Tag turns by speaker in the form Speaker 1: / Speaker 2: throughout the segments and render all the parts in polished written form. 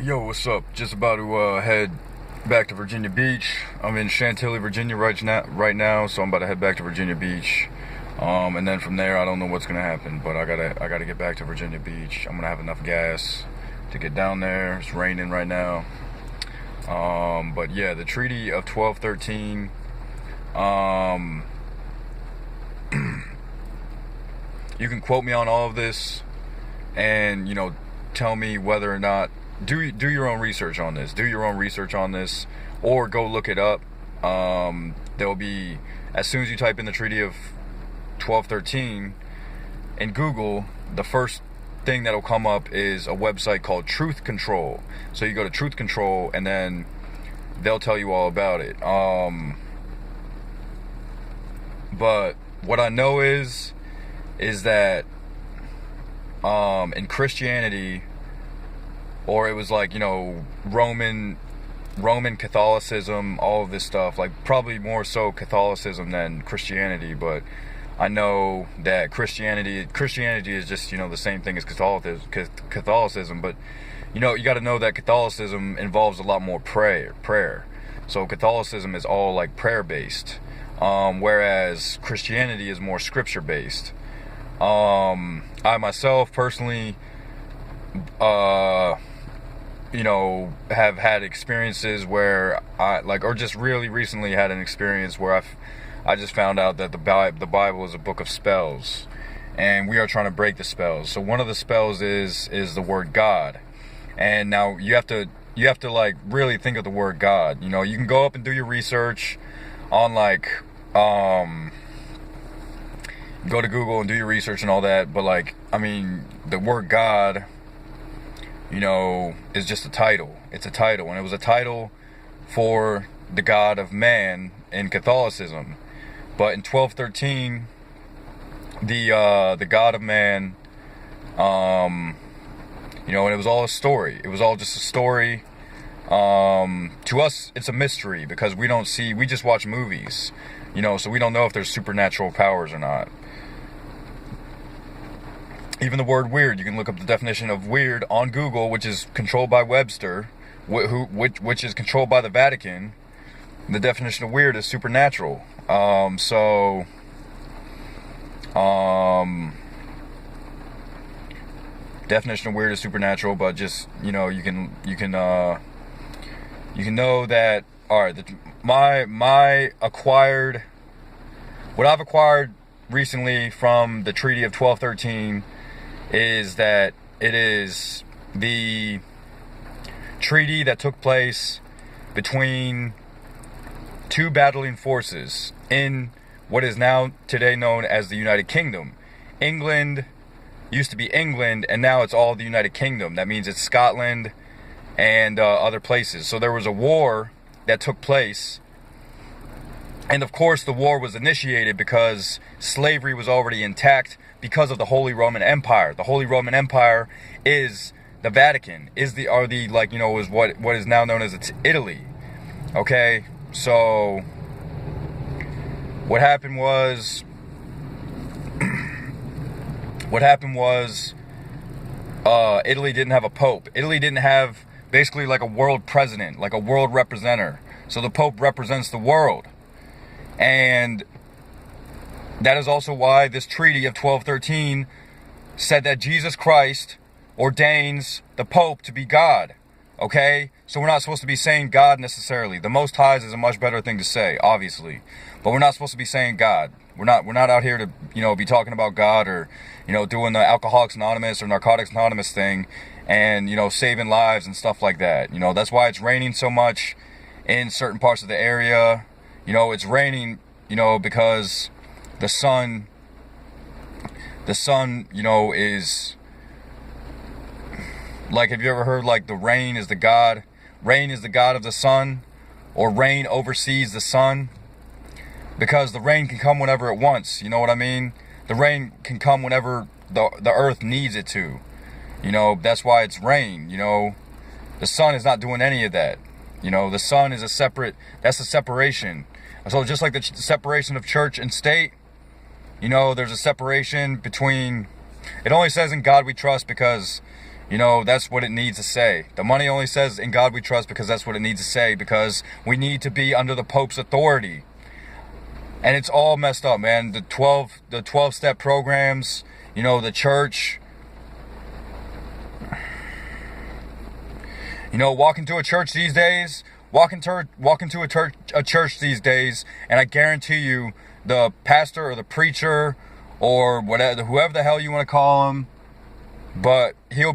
Speaker 1: Yo, what's up? Just about to head back to Virginia Beach. I'm in Chantilly, Virginia right now, so I'm about to head back to Virginia Beach. And then from there, I don't know what's gonna happen, but I gotta get back to Virginia Beach. I'm gonna have enough gas to get down there. It's raining right now. But yeah, the Treaty of 1213. You can quote me on all of this, and tell me whether or not. Do your own research on this. Do your own research on this, or go look it up. There'll be, as soon as you type in the Treaty of 1213 in Google, the first thing that'll come up is a website called Truth Control. So you go to Truth Control, and then they'll tell you all about it. But what I know is that in Christianity, or it was like, Roman Catholicism, all of this stuff, like probably more so Catholicism than Christianity, but I know that Christianity is just, the same thing as Catholicism, but you got to know that Catholicism involves a lot more prayer. So Catholicism is all like prayer based, whereas Christianity is more scripture based. I myself personally, have had experiences where or just really recently had an experience where I just found out that the Bible is a book of spells, and we are trying to break the spells. So one of the spells is the word God, and now you have to like really think of the word God. You can go up and do your research on go to Google and do your research and all that, but the word God, is just a title. It's a title, and it was a title for the God of man in Catholicism. But in 1213, the God of man, and it was all a story. It was all just a story. To us, it's a mystery because we just watch movies, so we don't know if there's supernatural powers or not. Even the word weird, you can look up the definition of weird on Google, which is controlled by Webster, which is controlled by the Vatican. The definition of weird is supernatural. Definition of weird is supernatural, but just you can know that. All right, what I've acquired recently from the Treaty of 1213 is that it is the treaty that took place between two battling forces in what is now today known as the United Kingdom. England used to be England, and now it's all the United Kingdom. That means it's Scotland and other places. So there was a war that took place, and of course the war was initiated because slavery was already intact because of the Holy Roman Empire. The Holy Roman Empire is the Vatican, is what is now known as Italy. Okay, so what happened was Italy didn't have a pope. Italy didn't have basically like a world president, like a world representative. So the Pope represents the world. And that is also why this Treaty of 1213 said that Jesus Christ ordains the Pope to be God. Okay? So we're not supposed to be saying God necessarily. The Most High is a much better thing to say, obviously. But we're not supposed to be saying God. We're not out here to, be talking about God or, doing the Alcoholics Anonymous or Narcotics Anonymous thing and, saving lives and stuff like that. That's why it's raining so much in certain parts of the area. It's raining, because the sun, is like, have you ever heard like the rain is the god of the sun, or rain oversees the sun? Because the rain can come whenever it wants, you know what I mean? The rain can come whenever the earth needs it to. That's why it's rain, The sun is not doing any of that. The sun is that's a separation. So just like the separation of church and state, there's a separation between, it only says in God we trust because You know, that's what it needs to say. The money only says in God we trust because that's what it needs to say, because we need to be under the Pope's authority. And it's all messed up, man. The 12-step programs, you know, the church. You know, walk into a church these days, walk into a church these days, and I guarantee you the pastor or the preacher or whatever, whoever the hell you want to call him, but he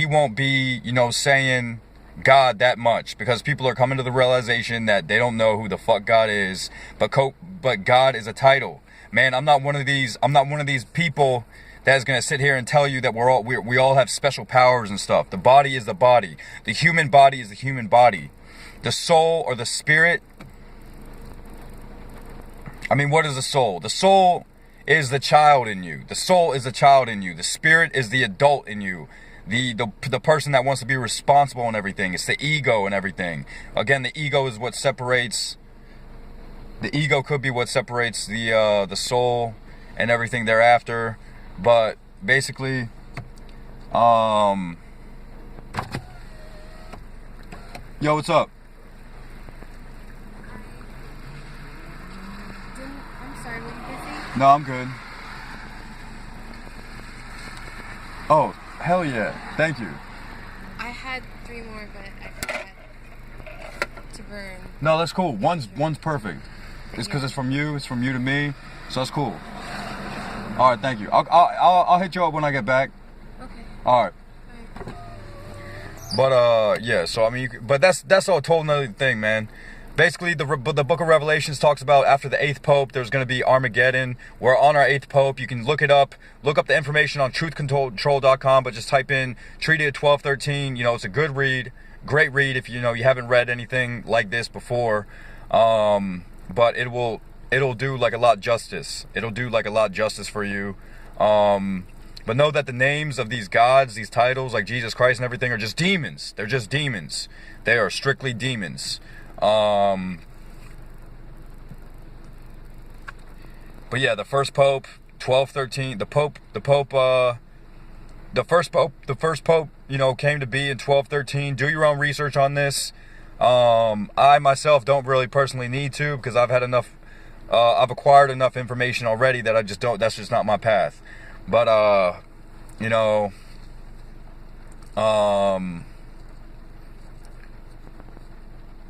Speaker 1: won't be, you know, saying God that much, because people are coming to the realization that they don't know who the fuck God is, but God is a title. Man, I'm not one of these people that's gonna sit here and tell you that we all have special powers and stuff. The body is the body. The human body is the human body. The soul or the spirit. I mean, what is the soul? The soul is the child in you. The soul is the child in you. The spirit is the adult in you. The person that wants to be responsible and everything. It's the ego and everything. Again, the ego is what separates. The ego could be what separates the soul and everything thereafter. But basically, yo, what's up?
Speaker 2: I'm sorry, were you busy?
Speaker 1: No, I'm good. Oh, hell yeah. Thank you.
Speaker 2: I had 3 more, but I forgot to burn.
Speaker 1: No, that's cool. One's perfect. It's because it's from you. It's from you to me. So that's cool. All right, thank you. I'll hit you up when I get back.
Speaker 2: Okay.
Speaker 1: All right.
Speaker 2: Bye.
Speaker 1: But yeah. So I mean, but that's a total nother thing, man. Basically, the Book of Revelations talks about after the 8th Pope, there's going to be Armageddon. We're on our 8th Pope. You can look it up. Look up the information on truthcontrol.com, but just type in Treaty of 1213. You know, it's a good read. Great read if, you know, you haven't read anything like this before. But it'll do like a lot justice. It'll do like a lot justice for you. But know that the names of these gods, these titles like Jesus Christ and everything, are just demons. They're just demons. They are strictly demons. But yeah, the first Pope, 1213, the first Pope, you know, came to be in 1213. Do your own research on this. I myself don't really personally need to, because I've had enough, I've acquired enough information already that I just don't, that's just not my path. But, you know,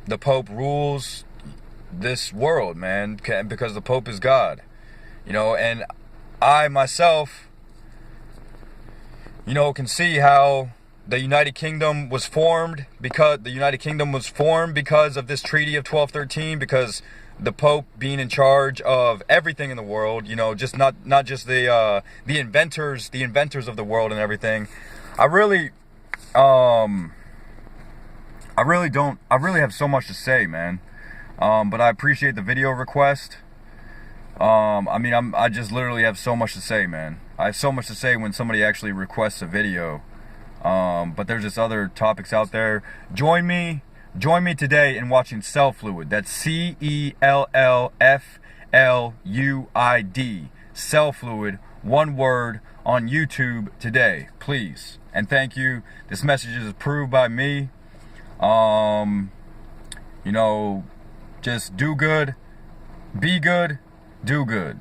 Speaker 1: the Pope rules this world, man, because the Pope is God, you know, and I myself, you know, can see how the United Kingdom was formed, because of this Treaty of 1213, because the Pope being in charge of everything in the world, you know, just not just the inventors of the world and everything. I really have so much to say, man. But I appreciate the video request. I mean, I just literally have so much to say, man. I have so much to say when somebody actually requests a video. But there's just other topics out there. Join me today in watching Cell Fluid. That's CELLFLUID. Cell Fluid, one word, on YouTube today, please. And thank you. This message is approved by me. You know, just do good, be good, do good.